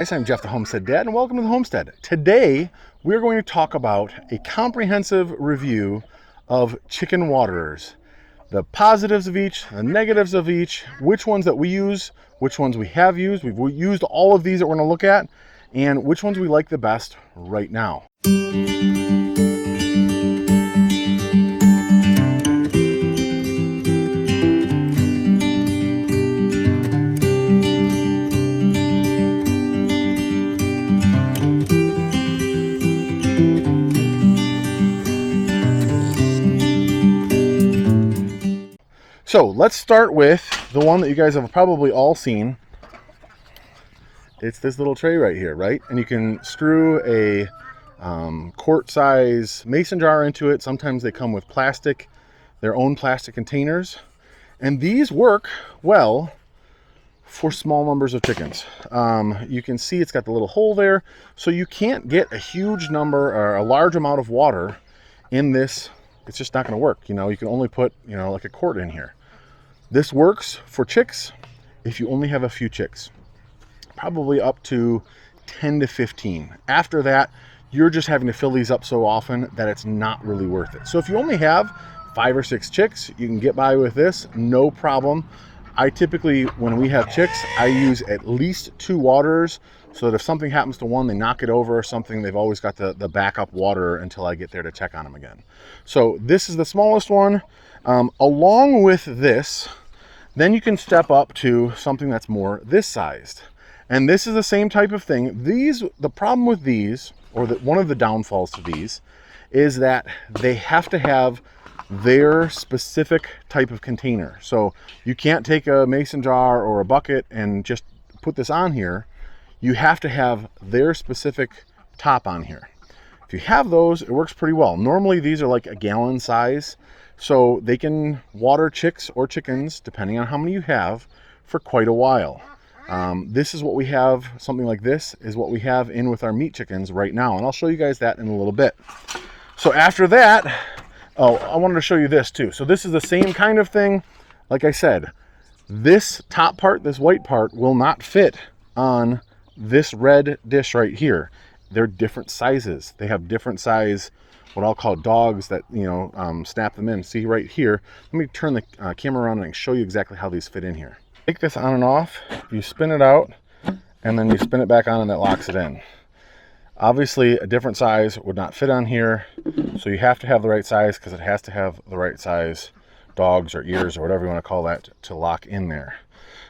Guys, I'm Jeff the Homestead Dad, and welcome to the Homestead. Today, we're going to talk about a comprehensive review of chicken waterers. The positives of each, the negatives of each, which ones that we use, which ones we have used. We've used all of these that we're going to look at, and which ones we like the best right now. So let's start with the one that you guys have probably all seen. It's this little tray right here, right? And you can screw a quart size mason jar into it. Sometimes they come with plastic, their own plastic containers. And these work well for small numbers of chickens. You can see it's got the little hole there. So you can't get a huge number or a large amount of water in this. It's just not going to work. You know, you can only put, like a quart in here. This works for chicks if you only have a few chicks, probably up to 10 to 15. After that, you're just having to fill these up so often that it's not really worth it. So if you only have 5 or 6 chicks, you can get by with this, no problem. I typically, when we have chicks, I use at least 2 waterers so that if something happens to one, they knock it over or something, they've always got the backup water until I get there to check on them again. So this is the smallest one. Along with this, then you can step up to something that's more this sized. And this is the same type of thing. The problem with these, or one of the downfalls to these, is that they have to have their specific type of container. So you can't take a mason jar or a bucket and just put this on here. You have to have their specific top on here. If you have those, it works pretty well. Normally these are like a gallon size, so they can water chicks or chickens, depending on how many you have, for quite a while. This is what we have, something like this is what we have in with our meat chickens right now, and I'll show you guys that in a little bit. So after that, I wanted to show you this too. So this is the same kind of thing. Like I said, this top part, this white part, will not fit on this red dish right here. They're different sizes. They have different size, what I'll call dogs that, snap them in. See right here, let me turn the camera around and show you exactly how these fit in here. Take this on and off, you spin it out, and then you spin it back on and that locks it in. Obviously a different size would not fit on here, so you have to have the right size because it has to have the right size dogs or ears or whatever you want to call that to lock in there.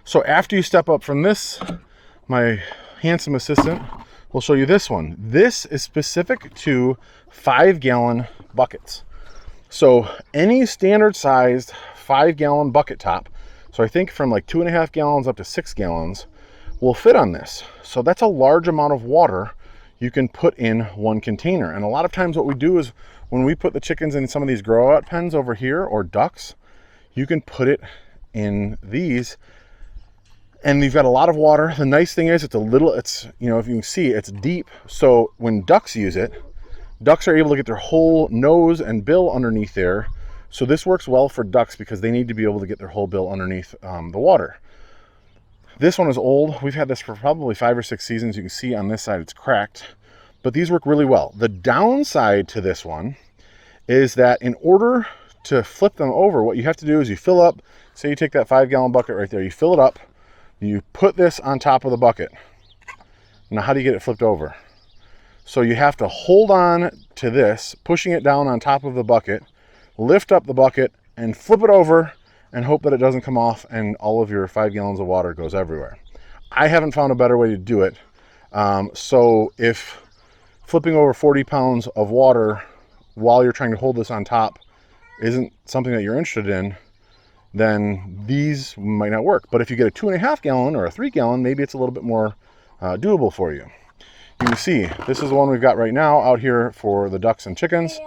So after you step up from this, my handsome assistant will show you this one. This is specific to 5-gallon buckets. So any standard sized 5-gallon bucket top, so I think from like 2.5 gallons up to 6 gallons, will fit on this. So that's a large amount of water you can put in one container. And a lot of times what we do is when we put the chickens in some of these grow out pens over here, or ducks, you can put it in these and you've got a lot of water. The nice thing is if you can see, it's deep. So when ducks use it, ducks are able to get their whole nose and bill underneath there. So this works well for ducks because they need to be able to get their whole bill underneath the water. This one is old. We've had this for probably 5 or 6 seasons. You can see on this side it's cracked, but these work really well. The downside to this one is that in order to flip them over, what you have to do is you fill up, say you take that 5-gallon bucket right there, you fill it up, you put this on top of the bucket. Now how do you get it flipped over? So you have to hold on to this, pushing it down on top of the bucket, lift up the bucket and flip it over and hope that it doesn't come off and all of your 5 gallons of water goes everywhere. I haven't found a better way to do it. So if flipping over 40 pounds of water while you're trying to hold this on top isn't something that you're interested in, then these might not work. But if you get a 2.5 gallon or a 3 gallon, maybe it's a little bit more doable for you. You can see this is the one we've got right now out here for the ducks and chickens,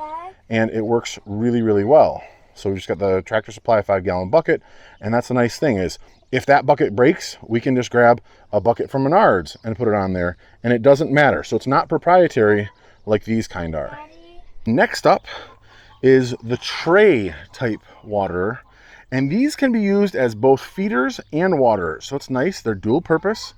and it works really, really well. So we just got the Tractor Supply 5-gallon bucket, and that's the nice thing is if that bucket breaks, we can just grab a bucket from Menards and put it on there, and it doesn't matter. So it's not proprietary like these kind are. Next up is the tray type waterer. And these can be used as both feeders and waterers. So it's nice, they're dual purpose.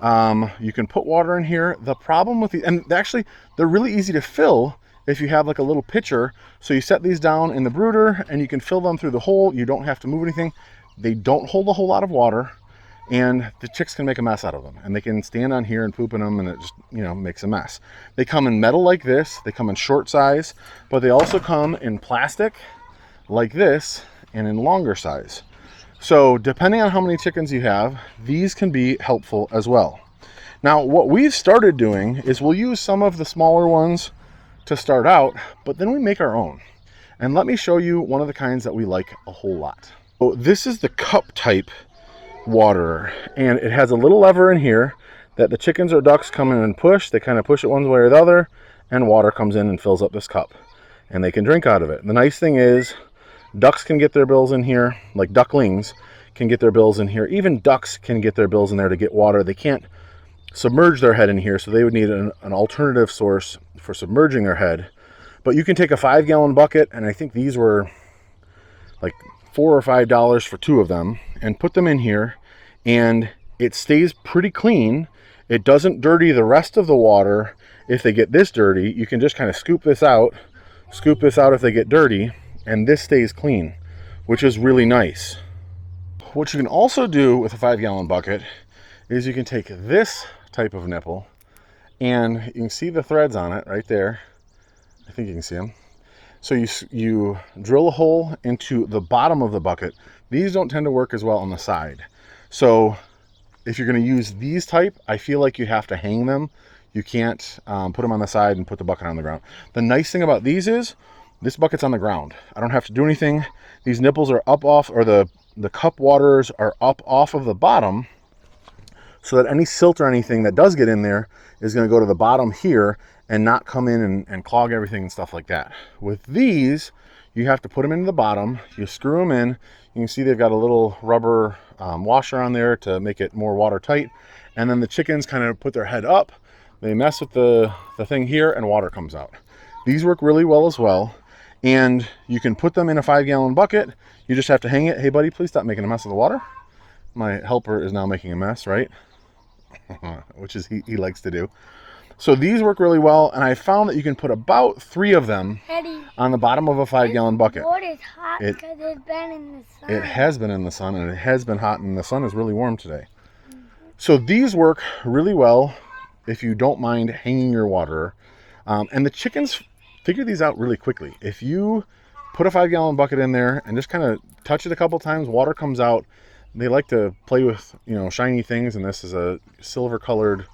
You can put water in here. The problem with and actually they're really easy to fill if you have like a little pitcher. So you set these down in the brooder and you can fill them through the hole. You don't have to move anything. They don't hold a whole lot of water, and the chicks can make a mess out of them, and they can stand on here and poop in them, and it just, you know, makes a mess. They come in metal like this. They come in short size, but they also come in plastic like this and in longer size. So depending on how many chickens you have, these can be helpful as well. Now, what we've started doing is we'll use some of the smaller ones to start out, but then we make our own. And let me show you one of the kinds that we like a whole lot. So this is the cup type waterer, and it has a little lever in here that the chickens or ducks come in and push. They kind of push it one way or the other, and water comes in and fills up this cup, and they can drink out of it. The nice thing is ducks can get their bills in here, like ducklings can get their bills in here. Even ducks can get their bills in there to get water. They can't submerge their head in here, so they would need an alternative source for submerging their head. But you can take a 5-gallon bucket, and I think these were like $4 or $5 for 2 of them, and put them in here, and it stays pretty clean. It doesn't dirty the rest of the water. If they get this dirty, you can just kind of scoop this out if they get dirty, and this stays clean, which is really nice. What you can also do with a 5-gallon bucket is you can take this type of nipple, and you can see the threads on it right there. I think you can see them. So you drill a hole into the bottom of the bucket. These don't tend to work as well on the side. So if you're going to use these type, I feel like you have to hang them. You can't put them on the side and put the bucket on the ground. The nice thing about these is this bucket's on the ground. I don't have to do anything. These nipples are up off, or the cup waters are up off of the bottom, so that any silt or anything that does get in there is going to go to the bottom here and not come in and clog everything and stuff like that. With these, you have to put them into the bottom. You screw them in. You can see they've got a little rubber washer on there to make it more watertight. And then the chickens kind of put their head up. They mess with the thing here, and water comes out. These work really well as well. And you can put them in a 5-gallon bucket. You just have to hang it. Hey, buddy, please stop making a mess of the water. My helper is now making a mess, right? Which is he likes to do. So these work really well, and I found that you can put about 3 of them on the bottom of a 5-gallon bucket. The water's hot because it's been in the sun. It has been in the sun, and it has been hot, and the sun is really warm today. So these work really well if you don't mind hanging your water. And the chickens figure these out really quickly. If you put a 5-gallon bucket in there and just kind of touch it a couple times, water comes out. They like to play with, you know, shiny things, and this is a silver colored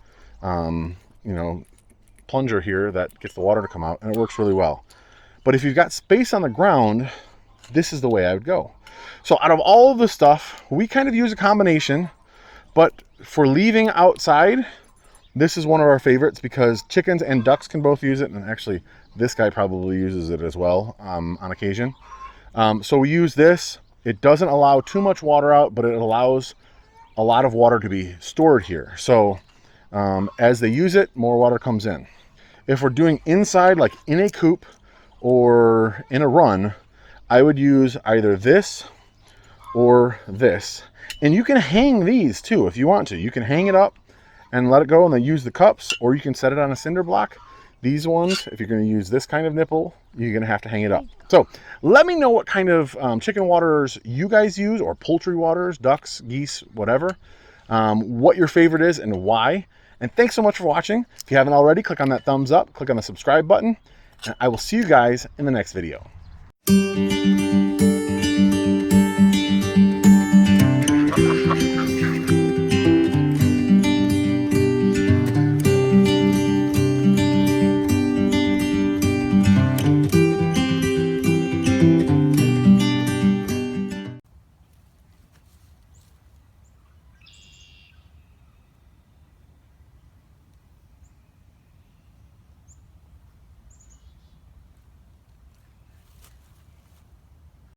plunger here that gets the water to come out, and it works really well. But if you've got space on the ground, this is the way I would go. So out of all of the stuff, we kind of use a combination, but for leaving outside, this is one of our favorites because chickens and ducks can both use it, and actually this guy probably uses it as well on occasion. So we use this. It doesn't allow too much water out, but it allows a lot of water to be stored here. So as they use it, more water comes in. If we're doing inside, like in a coop or in a run, I would use either this or this. And you can hang these too if you want to. You can hang it up and let it go and then use the cups, or you can set it on a cinder block. These ones, if you're going to use this kind of nipple, you're going to have to hang it up. So let me know what kind of chicken waterers you guys use, or poultry waterers, ducks, geese, whatever, what your favorite is and why. And thanks so much for watching. If you haven't already, click on that thumbs up, click on the subscribe button, and I will see you guys in the next video.